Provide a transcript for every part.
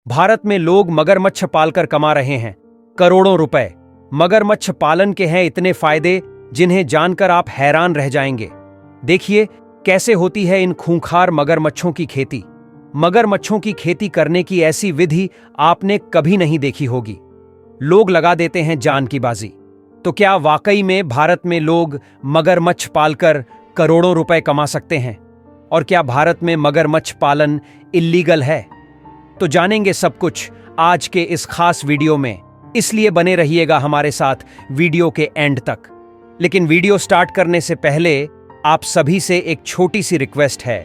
भारत में लोग मगरमच्छ पालकर कमा रहे हैं करोड़ों रुपए। मगरमच्छ पालन के हैं इतने फायदे जिन्हें जानकर आप हैरान रह जाएंगे। देखिए कैसे होती है इन खूंखार मगरमच्छों की खेती। मगरमच्छों की खेती करने की ऐसी विधि आपने कभी नहीं देखी होगी। लोग लगा देते हैं जान की बाजी। तो क्या वाकई में भारत में लोग मगरमच्छ पालकर करोड़ों रुपए कमा सकते हैं? और क्या भारत में मगरमच्छ पालन इल्लीगल है? तो जानेंगे सब कुछ आज के इस खास वीडियो में, इसलिए बने रहिएगा हमारे साथ वीडियो के एंड तक। लेकिन वीडियो स्टार्ट करने से पहले आप सभी से एक छोटी सी रिक्वेस्ट है।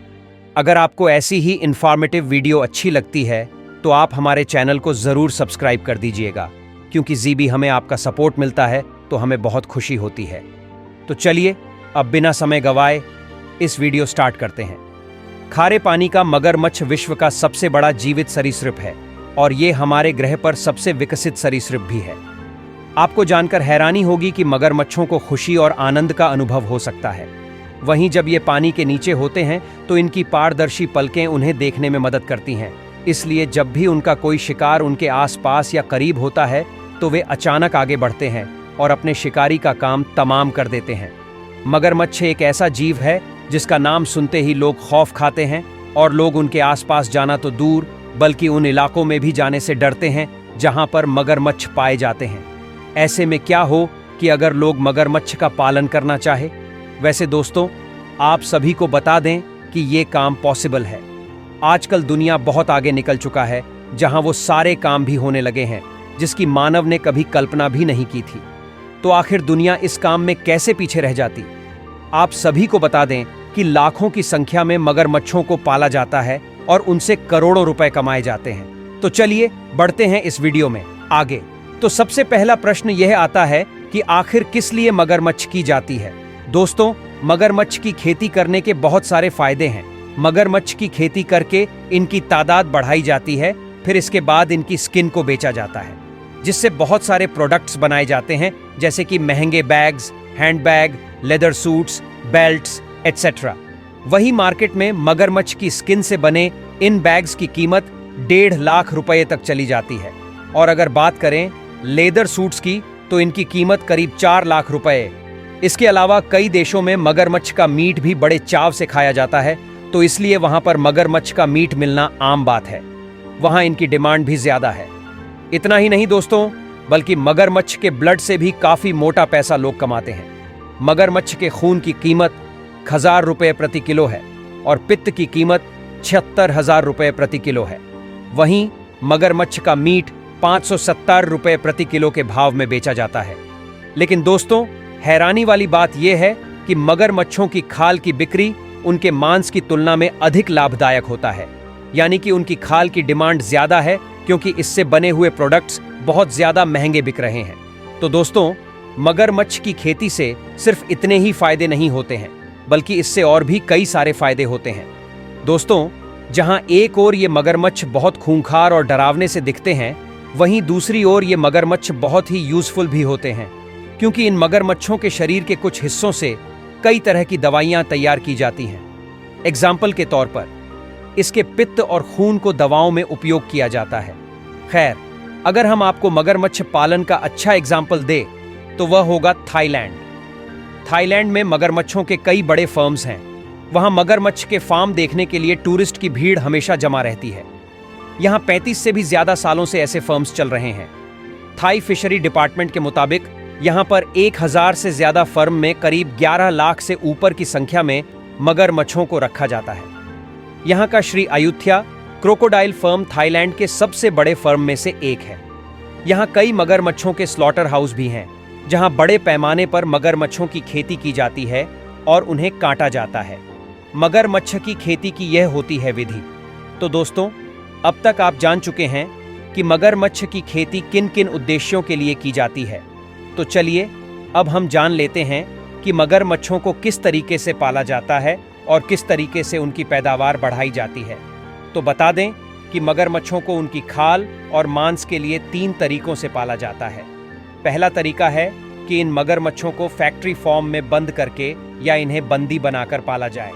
अगर आपको ऐसी ही इंफॉर्मेटिव वीडियो अच्छी लगती है तो आप हमारे चैनल को जरूर सब्सक्राइब कर दीजिएगा, क्योंकि जीबी हमें आपका सपोर्ट मिलता है तो हमें बहुत खुशी होती है। तो चलिए अब बिना समय गवाए इस वीडियो स्टार्ट करते हैं। खारे पानी का मगरमच्छ विश्व का सबसे बड़ा जीवित सरीसृप है और ये हमारे ग्रह पर सबसे विकसित सरीसृप भी है। आपको जानकर हैरानी होगी कि मगरमच्छों को खुशी और आनंद का अनुभव हो सकता है। वहीं जब ये पानी के नीचे होते हैं तो इनकी पारदर्शी पलकें उन्हें देखने में मदद करती हैं। इसलिए जब भी उनका कोई शिकार उनके आसपास या करीब होता है तो वे अचानक आगे बढ़ते हैं और अपने शिकारी का काम तमाम कर देते हैं। मगरमच्छ एक ऐसा जीव है जिसका नाम सुनते ही लोग खौफ खाते हैं और लोग उनके आसपास जाना तो दूर बल्कि उन इलाकों में भी जाने से डरते हैं जहां पर मगरमच्छ पाए जाते हैं। ऐसे में क्या हो कि अगर लोग मगरमच्छ का पालन करना चाहे? वैसे दोस्तों, आप सभी को बता दें कि ये काम पॉसिबल है। आजकल दुनिया बहुत आगे निकल चुका है, जहां वो सारे काम भी होने लगे हैं जिसकी मानव ने कभी कल्पना भी नहीं की थी। तो आखिर दुनिया इस काम में कैसे पीछे रह जाती? आप सभी को बता दें कि लाखों की संख्या में मगरमच्छों को पाला जाता है और उनसे करोड़ों रुपए कमाए जाते हैं। तो चलिए बढ़ते हैं इस वीडियो में आगे। तो सबसे पहला प्रश्न यह आता है कि आखिर किस लिए मगरमच्छ की जाती है? दोस्तों, मगरमच्छ की खेती करने के बहुत सारे फायदे हैं। मगरमच्छ की खेती करके इनकी तादाद बढ़ाई जाती है, फिर इसके बाद इनकी स्किन को बेचा जाता है, जिससे बहुत सारे प्रोडक्ट्स बनाए जाते हैं, जैसे कि महंगे bags, handbag, leather suits, belts etcetera. वही मार्केट में मगरमच्छ की स्किन से बने इन बैग्स की कीमत 1.5 लाख रुपए तक चली जाती है। और अगर बात करें लेदर सूट्स की तो इनकी कीमत करीब 4 लाख रुपए। इसके अलावा कई देशों में मगरमच्छ का मीट भी बड़े चाव से खाया जाता है, तो इसलिए वहां पर मगरमच्छ का मीट मिलना आम बात है। वहां इनकी डिमांड भी ज्यादा है। इतना ही नहीं दोस्तों, बल्कि मगरमच्छ के ब्लड से भी काफी मोटा पैसा लोग कमाते हैं। मगरमच्छ के खून की कीमत 1,000 रुपए प्रति किलो है और पित्त की कीमत 76,000 रुपए प्रति किलो है। वहीं मगरमच्छ का मीट 570 रुपए प्रति किलो के भाव में बेचा जाता है। लेकिन दोस्तों, हैरानी वाली बात यह है कि मगरमच्छों की खाल की बिक्री उनके मांस की तुलना में अधिक लाभदायक होता है। यानी कि उनकी खाल की डिमांड ज्यादा है, क्योंकि इससे बने हुए प्रोडक्ट्स बहुत ज्यादा महंगे बिक रहे हैं। तो दोस्तों, मगरमच्छ की खेती से सिर्फ इतने ही फायदे नहीं होते हैं, बल्कि इससे और भी कई सारे फायदे होते हैं। दोस्तों, जहां एक ओर ये मगरमच्छ बहुत खूंखार और डरावने से दिखते हैं, वहीं दूसरी ओर ये मगरमच्छ बहुत ही यूजफुल भी होते हैं, क्योंकि इन मगरमच्छों के शरीर के कुछ हिस्सों से कई तरह की दवाइयां तैयार की जाती हैं। एग्जाम्पल के तौर पर इसके पित्त और खून को दवाओं में उपयोग किया जाता है। खैर, अगर हम आपको मगरमच्छ पालन का अच्छा एग्जाम्पल दे तो वह होगा थाईलैंड। थाईलैंड में मगरमच्छों के कई बड़े फर्म्स हैं। वहां मगरमच्छ के फार्म देखने के लिए टूरिस्ट की भीड़ हमेशा जमा रहती है। यहां 35 से भी ज्यादा सालों से ऐसे फर्म्स चल रहे हैं। थाई फिशरी डिपार्टमेंट के मुताबिक यहां पर 1000 से ज्यादा फर्म में करीब 11 लाख से ऊपर की संख्या में मगरमच्छों को रखा जाता है। यहां का श्री अयुथ्या क्रोकोडाइल फर्म थाईलैंड के सबसे बड़े फर्म में से एक है। यहां कई मगरमच्छों के स्लॉटर हाउस भी हैं, जहां बड़े पैमाने पर मगरमच्छों की खेती की जाती है और उन्हें काटा जाता है। मगरमच्छ की खेती की यह होती है विधि। तो दोस्तों, अब तक आप जान चुके हैं कि मगरमच्छ की खेती किन किन उद्देश्यों के लिए की जाती है। तो चलिए अब हम जान लेते हैं कि मगरमच्छों को किस तरीके से पाला जाता है और किस तरीके से उनकी पैदावार बढ़ाई जाती है। तो बता दें कि मगरमच्छों को उनकी खाल और मांस के लिए 3 तरीकों से पाला जाता है। पहला तरीका है कि इन मगरमच्छों को फैक्ट्री फॉर्म में बंद करके या इन्हें बंदी बनाकर पाला जाए।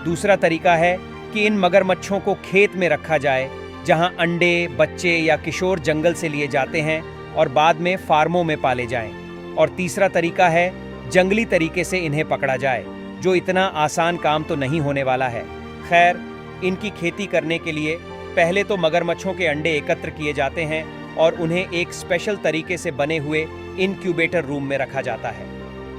दूसरा तरीका है कि इन मगरमच्छों को खेत में रखा जाए जहां अंडे, बच्चे या किशोर जंगल से लिए जाते हैं और बाद में फार्मों में पाले जाएं। और तीसरा तरीका है जंगली तरीके से इन्हें पकड़ा जाए, जो इतना आसान काम तो नहीं होने वाला है। खैर, इनकी खेती करने के लिए पहले तो मगरमच्छों के अंडे एकत्र किए जाते हैं और उन्हें एक स्पेशल तरीके से बने हुए इनक्यूबेटर रूम में रखा जाता है,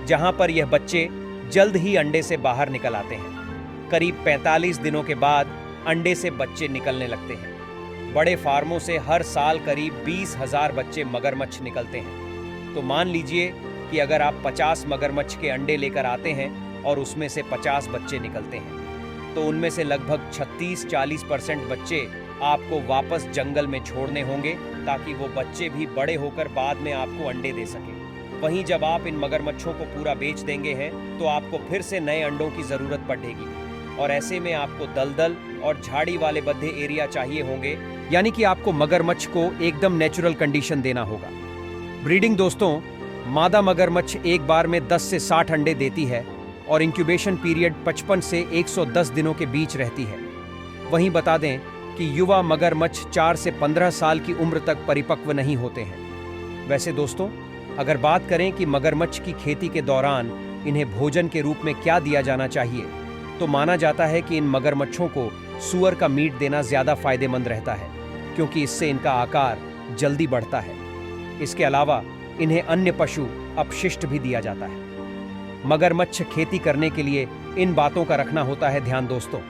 जहां पर यह बच्चे जल्द ही अंडे से बाहर निकल आते हैं। करीब 45 दिनों के बाद अंडे से बच्चे निकलने लगते हैं। बड़े फार्मों से हर साल करीब 20,000 बच्चे मगरमच्छ निकलते हैं। तो मान लीजिए कि अगर आप 50 मगरमच्छ के अंडे लेकर आते हैं और उसमें से 50 बच्चे निकलते हैं, तो उनमें से लगभग 36-40% बच्चे आपको वापस जंगल में छोड़ने होंगे, ताकि वो बच्चे भी बड़े होकर बाद में आपको अंडे दे सकें। वहीं जब आप इन मगरमच्छों को पूरा बेच देंगे हैं, तो आपको फिर से नए अंडों की ज़रूरत पड़ेगी और ऐसे में आपको दलदल और झाड़ी वाले बद्धे एरिया चाहिए होंगे, यानी कि आपको मगरमच्छ को एकदम नेचुरल कंडीशन देना होगा। ब्रीडिंग दोस्तों, मादा मगरमच्छ एक बार में 10 से 60 अंडे देती है और इंक्यूबेशन पीरियड 55 से 110 दिनों के बीच रहती है। वहीं बता दें कि युवा मगरमच्छ 4 से 15 साल की उम्र तक परिपक्व नहीं होते हैं। वैसे दोस्तों, अगर बात करें कि मगरमच्छ की खेती के दौरान इन्हें भोजन के रूप में क्या दिया जाना चाहिए, तो माना जाता है कि इन मगरमच्छों को सूअर का मीट देना ज़्यादा फायदेमंद रहता है, क्योंकि इससे इनका आकार जल्दी बढ़ता है। इसके अलावा इन्हें अन्य पशु अपशिष्ट भी दिया जाता है। मगरमच्छ खेती करने के लिए इन बातों का रखना होता है ध्यान दोस्तों।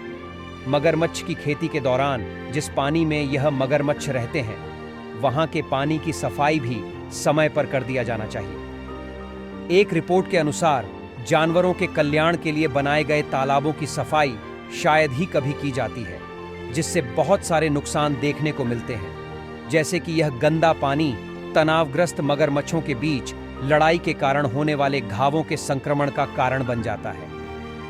मगरमच्छ की खेती के दौरान जिस पानी में यह मगरमच्छ रहते हैं, वहां के पानी की सफाई भी समय पर कर दिया जाना चाहिए। एक रिपोर्ट के अनुसार जानवरों के कल्याण के लिए बनाए गए तालाबों की सफाई शायद ही कभी की जाती है, जिससे बहुत सारे नुकसान देखने को मिलते हैं, जैसे कि यह गंदा पानी तनावग्रस्त मगरमच्छों के बीच लड़ाई के कारण होने वाले घावों के संक्रमण का कारण बन जाता है।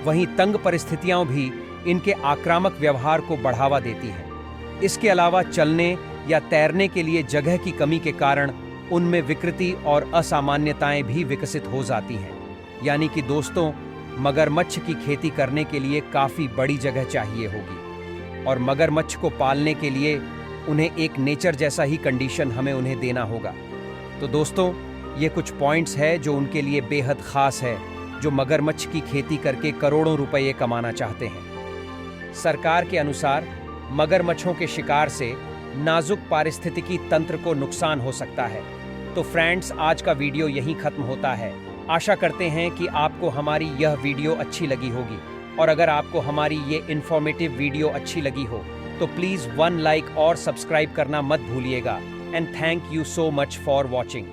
वहीं तंग परिस्थितियां भी इनके आक्रामक व्यवहार को बढ़ावा देती हैं। इसके अलावा चलने या तैरने के लिए जगह की कमी के कारण उनमें विकृति और असामान्यताएं भी विकसित हो जाती हैं। यानी कि दोस्तों, मगरमच्छ की खेती करने के लिए काफ़ी बड़ी जगह चाहिए होगी और मगरमच्छ को पालने के लिए उन्हें एक नेचर जैसा ही कंडीशन हमें उन्हें देना होगा। तो दोस्तों, ये कुछ पॉइंट्स है जो उनके लिए बेहद ख़ास है, जो मगरमच्छ की खेती करके करोड़ों रुपये कमाना चाहते हैं। सरकार के अनुसार मगरमच्छों के शिकार से नाजुक पारिस्थितिकी तंत्र को नुकसान हो सकता है। तो फ्रेंड्स, आज का वीडियो यहीं ख़त्म होता है। आशा करते हैं कि आपको हमारी यह वीडियो अच्छी लगी होगी, और अगर आपको हमारी ये इन्फॉर्मेटिव वीडियो अच्छी लगी हो तो प्लीज़ 1 लाइक और सब्सक्राइब करना मत भूलिएगा। And thank you so much for watching.